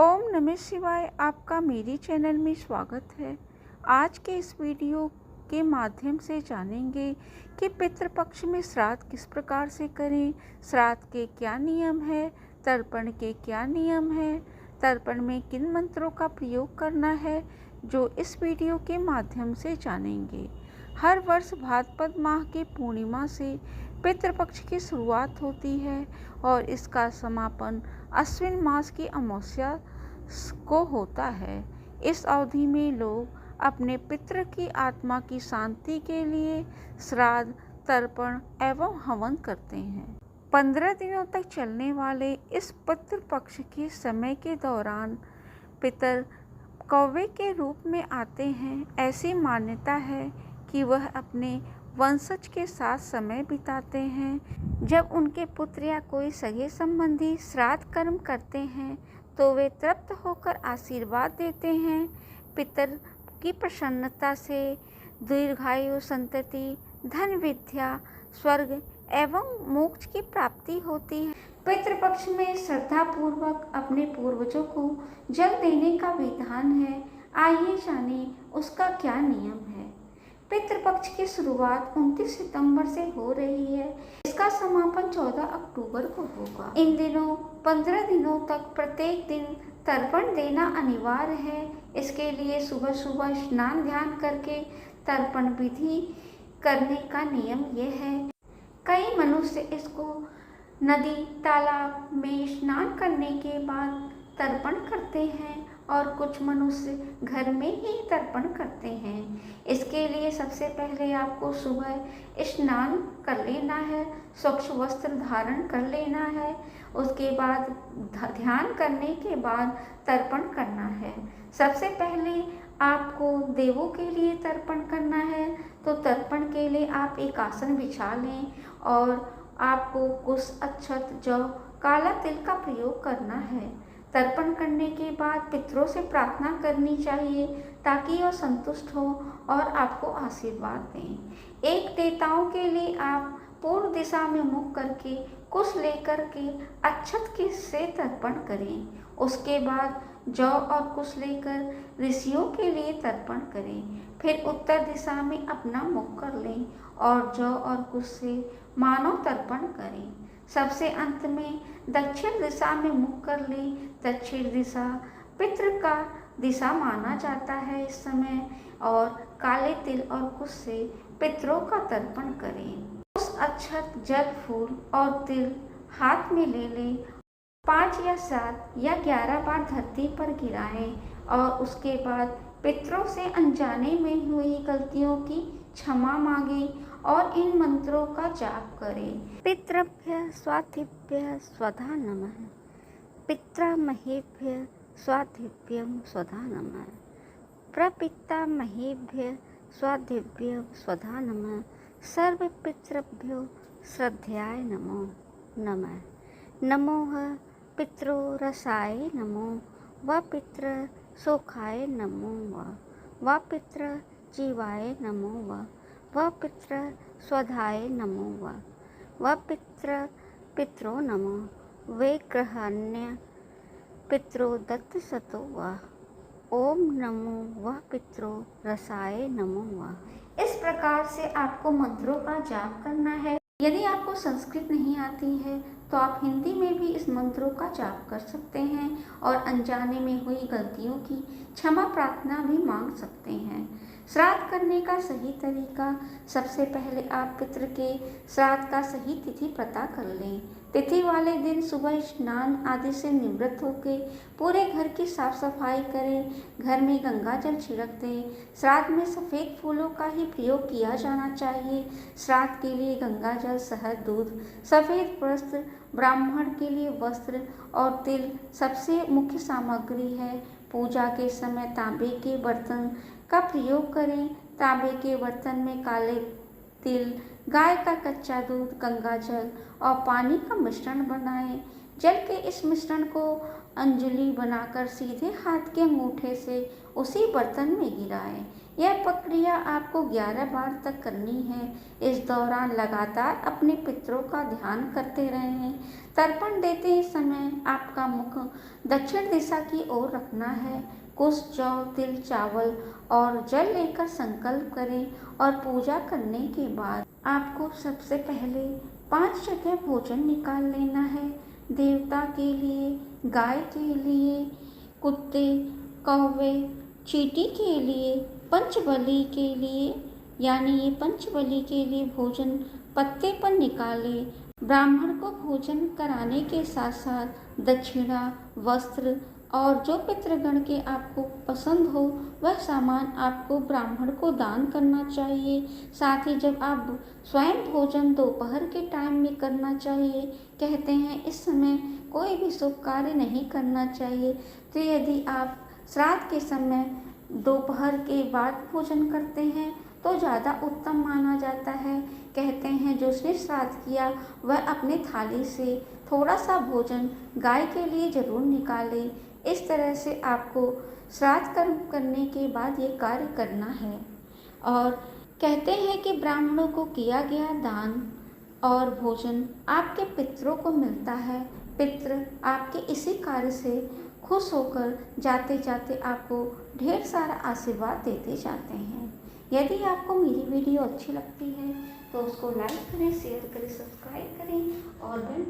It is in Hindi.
ओम नमः शिवाय। आपका मेरी चैनल में स्वागत है। आज के इस वीडियो के माध्यम से जानेंगे कि पितृपक्ष में श्राद्ध किस प्रकार से करें, श्राद्ध के क्या नियम है, तर्पण के क्या नियम है, तर्पण में किन मंत्रों का प्रयोग करना है, जो इस वीडियो के माध्यम से जानेंगे। हर वर्ष भाद्रपद माह की पूर्णिमा से पितृपक्ष की शुरुआत होती है और इसका समापन अश्विन मास की अमावस्या को होता है। इस अवधि में लोग अपने पितृ की आत्मा की शांति के लिए श्राद्ध, तर्पण एवं हवन करते हैं। 15 दिनों तक चलने वाले इस पितृपक्ष के समय के दौरान पितर कौवे के रूप में आते हैं। ऐसी मान्यता है कि वह अपने वंशज के साथ समय बिताते हैं। जब उनके पुत्र या कोई सगे संबंधी श्राद्ध कर्म करते हैं तो वे तृप्त होकर आशीर्वाद देते हैं। पितर की प्रसन्नता से दीर्घायु, संतति, धन, विद्या, स्वर्ग एवं मोक्ष की प्राप्ति होती है। पितृपक्ष में श्रद्धा पूर्वक अपने पूर्वजों को जल देने का विधान है। आइए जाने उसका क्या नियम है। पितृपक्ष की शुरुआत 29 सितंबर से हो रही है। इसका समापन 14 अक्टूबर को होगा। इन दिनों 15 दिनों तक प्रत्येक दिन तर्पण देना अनिवार्य है। इसके लिए सुबह सुबह स्नान ध्यान करके तर्पण विधि करने का नियम यह है। कई मनुष्य इसको नदी, तालाब में स्नान करने के बाद तर्पण करते हैं और कुछ मनुष्य घर में ही तर्पण करते हैं। इसके लिए सबसे पहले आपको सुबह स्नान कर लेना है, स्वच्छ वस्त्र धारण कर लेना है। उसके बाद ध्यान करने के बाद तर्पण करना है। सबसे पहले आपको देवों के लिए तर्पण करना है, तो तर्पण के लिए आप एक आसन बिछा लें और आपको कुश, अक्षत, जौ, काला तिल का प्रयोग करना है। तर्पण करने के बाद पितरों से प्रार्थना करनी चाहिए ताकि वह संतुष्ट हो और आपको आशीर्वाद दें। एक देवताओं के लिए आप पूर्व दिशा में मुख करके कुश लेकर के अक्षत के से तर्पण करें। उसके बाद जौ और कुश लेकर ऋषियों के लिए तर्पण करें। फिर उत्तर दिशा में अपना मुख कर लें और जौ और कुश से मानव तर्पण करें। सबसे अंत में दक्षिण दिशा में मुख कर ले। दक्षिण दिशा पितृ का दिशा माना जाता है इस समय, और काले तिल और कुश से पितरों का तर्पण करें। उस अक्षत, जल, फूल और तिल हाथ में ले लें। 5 या 7 या 11 बार धरती पर गिराएं और उसके बाद पितरों से अनजाने में हुई गलतियों की क्षमा मांगे और इन मंत्रों का जाप करें। पितृभ्य स्वार्थिभ्य स्वधा नमः, पितामहेभ्य स्वार्थिभ्यं स्वधा नमः, प्रपितामहेभ्य स्वार्थिभ्यं स्वधा नमः, सर्वपितृभ्यो श्रद्धयाय नमो नमः। नमो पितृरसाय नमो व पितृसुखाय नमो व पितृजीवाय नमो व पितृस्वधाय नमो व पितरो नमो वे ग्रहण्य पितरो दत्त सतो व ओम नमो व पितरो रसाय नमो व। इस प्रकार से आपको मंत्रों का जाप करना है। यदि आपको संस्कृत नहीं आती है तो आप हिंदी में भी इस मंत्रों का जाप कर सकते हैं और अनजाने में हुई गलतियों की क्षमा प्रार्थना भी मांग सकते हैं। श्राद्ध करने का सही तरीका। सबसे पहले आप पितृ के श्राद्ध का सही तिथि पता कर लें। तिथि वाले दिन सुबह स्नान आदि से निवृत्त होकर पूरे घर की साफ सफाई करें। घर में गंगा जल छिड़क दें। श्राद्ध में सफ़ेद फूलों का ही प्रयोग किया जाना चाहिए। श्राद्ध के लिए गंगा जल, शहद, दूध, सफ़ेद वस्त्र, ब्राह्मण के लिए वस्त्र और तिल सबसे मुख्य सामग्री है। पूजा के समय तांबे के बर्तन का प्रयोग करें। तांबे के बर्तन में काले तिल, गाय का कच्चा दूध, गंगा जल और पानी का मिश्रण बनाएं। जल के इस मिश्रण को अंजलि बनाकर सीधे हाथ के अंगूठे से उसी बर्तन में गिराएं। यह प्रक्रिया आपको 11 बार तक करनी है। इस दौरान लगातार अपने पितरों का ध्यान करते रहें। तर्पण देते समय आपका मुख दक्षिण दिशा की ओर रखना है। कुछ जौ, तिल, चावल और जल लेकर संकल्प करें और पूजा करने के बाद आपको सबसे पहले 5 जगह भोजन निकाल लेना है। देवता के लिए, गाय के लिए, कुत्ते, कौवे, चींटी के लिए, पंचबली के लिए, यानी ये पंचबली के लिए भोजन पत्ते पर निकालें। ब्राह्मण को भोजन कराने के साथ साथ दक्षिणा, वस्त्र और जो पितृगण के आपको पसंद हो वह सामान आपको ब्राह्मण को दान करना चाहिए। साथ ही जब आप स्वयं भोजन दोपहर के टाइम में करना चाहिए। कहते हैं इस समय कोई भी शुभ कार्य नहीं करना चाहिए। तो यदि आप श्राद्ध के समय दोपहर के बाद भोजन करते हैं तो ज़्यादा उत्तम माना जाता है। कहते हैं जो उसने श्राद्ध किया वह अपने थाली से थोड़ा सा भोजन गाय के लिए जरूर निकाले। इस तरह से आपको श्राद्ध कर्म करने के बाद ये कार्य करना है। और कहते हैं कि ब्राह्मणों को किया गया दान और भोजन आपके पितरों को मिलता है। पितृ आपके इसी कार्य से खुश होकर जाते जाते आपको ढेर सारा आशीर्वाद देते जाते हैं। यदि आपको मेरी वीडियो अच्छी लगती है तो उसको लाइक करें, शेयर करें, सब्सक्राइब करें और बेल